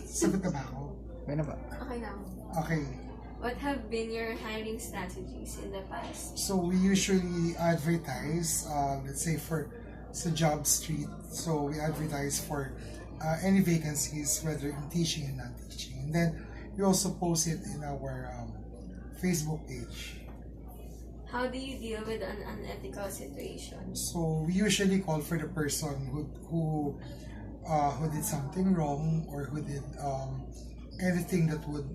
Sagot na ba ako? May na ba? Okay na. Okay. What have been your hiring strategies in the past? So we usually advertise, let's say for sa job street. So we advertise for any vacancies, whether in teaching and non-teaching. And then we also post it in our Facebook page. How do you deal with an unethical situation? So we usually call for the person who did something wrong or who did anything that would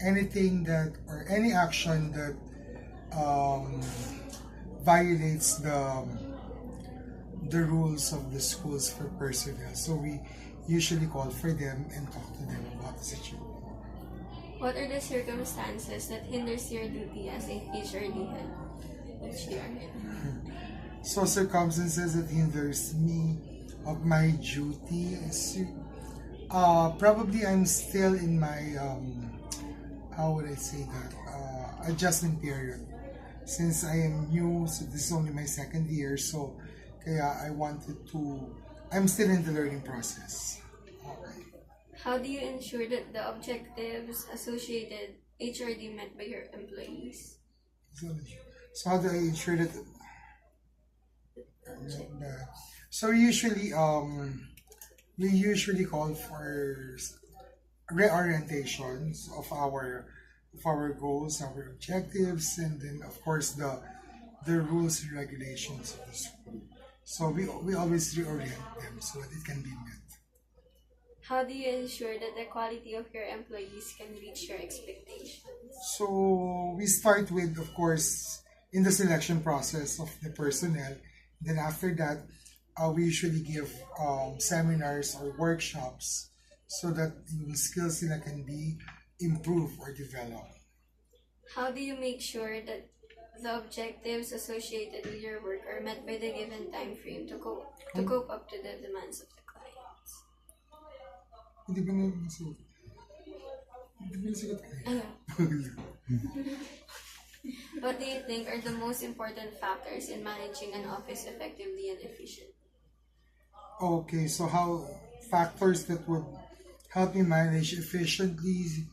anything that or any action that violates the rules of the schools for personnel. So we usually call for them and talk to them about the situation. What are the circumstances that hinders your duty as a HRD head each year? So circumstances that hinders me of my duty is probably I'm still in my how would I say that adjustment period. Since I am new, so this is only my second year, so kaya I'm still in the learning process. Okay. How do you ensure that the objectives associated HRD met by your employees? So how do I ensure that so we usually call for reorientations of our goals, our objectives, and then of course the rules and regulations of the school. So we always reorient them so that it can be met. How do you ensure that the quality of your employees can reach your expectations? So we start with, of course, in the selection process of the personnel. Then after that, we usually give seminars or workshops so that yung skills nila can be improved or developed. How do you make sure that the objectives associated with your work are met by the given time frame to cope up to the demands of the clients? Hindi ba na nasugot? Hindi ba nasugot kayo? What do you think are the most important factors in managing an office effectively and efficiently? Okay, so how factors that would help me manage efficiently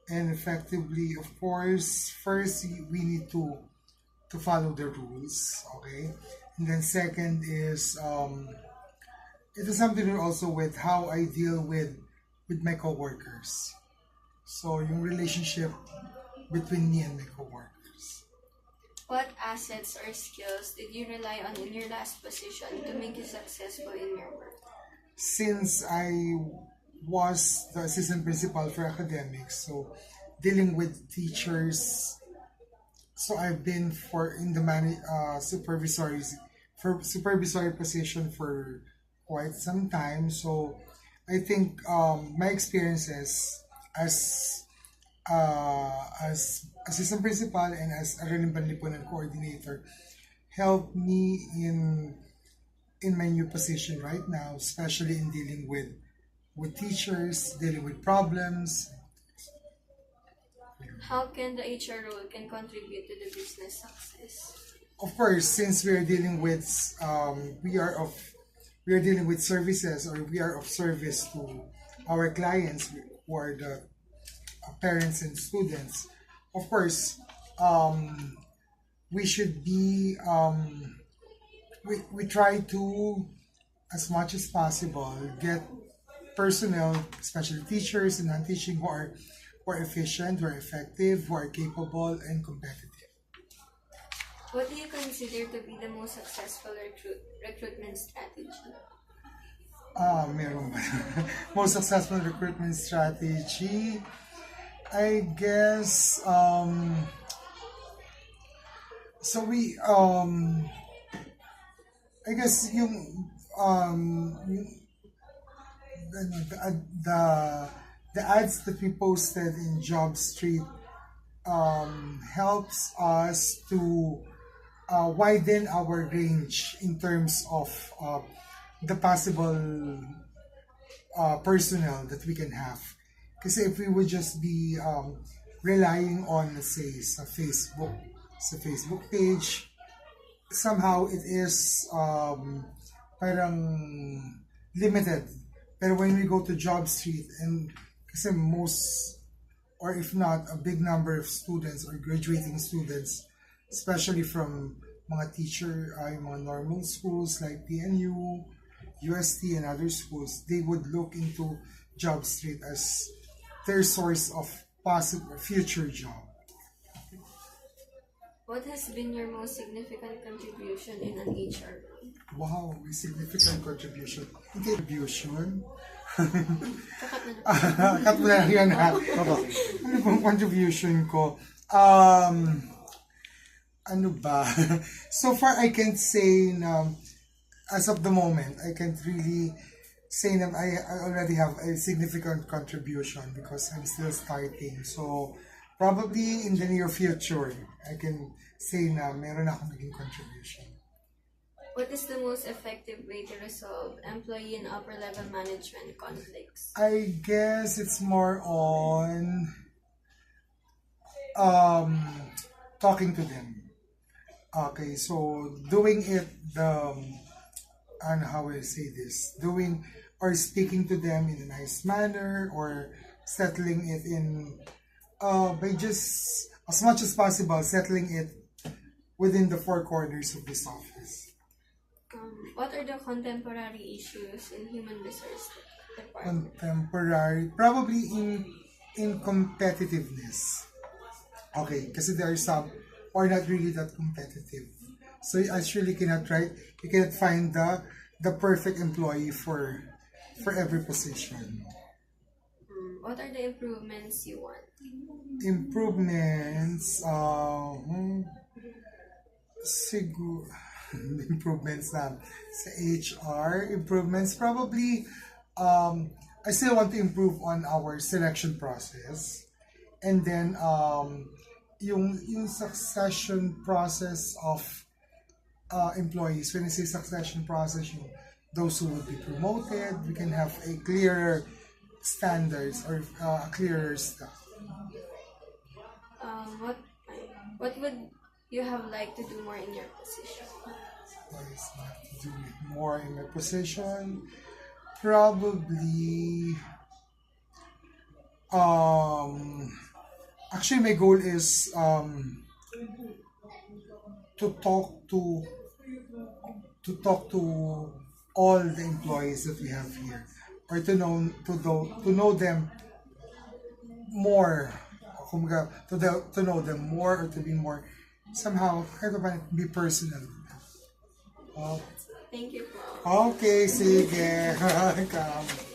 and effectively, of course, first we need to follow the rules, okay? And then second is it is something to do also with how I deal with my coworkers. So yung relationship between me and my coworkers. What assets or skills did you rely on in your last position to make you successful in your work? Since I was the assistant principal for academics, so dealing with teachers, so I've been in the supervisory position for quite some time. So I think my experiences as assistant principal and as a Aralin Panlipunan coordinator helped me in my new position right now, especially in dealing with teachers, dealing with problems. How can the HR role can contribute to the business success? Of course, since we are dealing with dealing with services, or we are of service to our clients who are the parents and students. Of course, we should be we try to, as much as possible, get personnel, especially teachers and non-teaching, who are efficient, who are effective, who are capable and competitive. What do you consider to be the most successful recruitment strategy? Meron ba? Most successful recruitment strategy, I guess, so we, I guess the ads that we posted in Job Street helps us to widen our range in terms of the possible personnel that we can have. Because if we would just be relying on, let's say, sa Facebook page, somehow it is parang limited Pero when we go to Job Street, and kasi most, or if not, a big number of students or graduating students, especially from mga teacher, yung mga normal schools like PNU, UST, and other schools, they would look into Job Street as their source of possible future job. What has been your most significant contribution in an HR role? Wow, may significant contribution. Contribution? Kakat na na. Cut mo na lang yan ha. Ano bang contribution ko? Ano ba? So far, I can't say na, as of the moment, I can't really say that I already have a significant contribution because I'm still starting. So, probably in the near future, I can say na meron akong naging contribution. What is the most effective way to resolve employee and upper level management conflicts? I guess it's more on talking to them. Okay, so doing it and how will I say this? Doing or speaking to them in a nice manner or settling it in by just as much as possible settling it within the four corners of this office. What are the contemporary issues in human resource department? Contemporary, probably in competitiveness. Okay, kasi there are some who are not really that competitive. So you actually cannot you cannot find the perfect employee for every position. What are the improvements you want? Improvements, siguro, improvements na sa HR, improvements probably, I still want to improve on our selection process. And then, yung succession process of employees. When I say succession process, those who would be promoted, we can have a clearer standards or a clearer stuff. What would you have liked to do more in your position? What is not to do more in my position? Probably, actually my goal is to talk to all the employees that we have here, or to know them more, to know them more, or to be more somehow kind of be personal. Thank you po. Okay, sige. Welcome.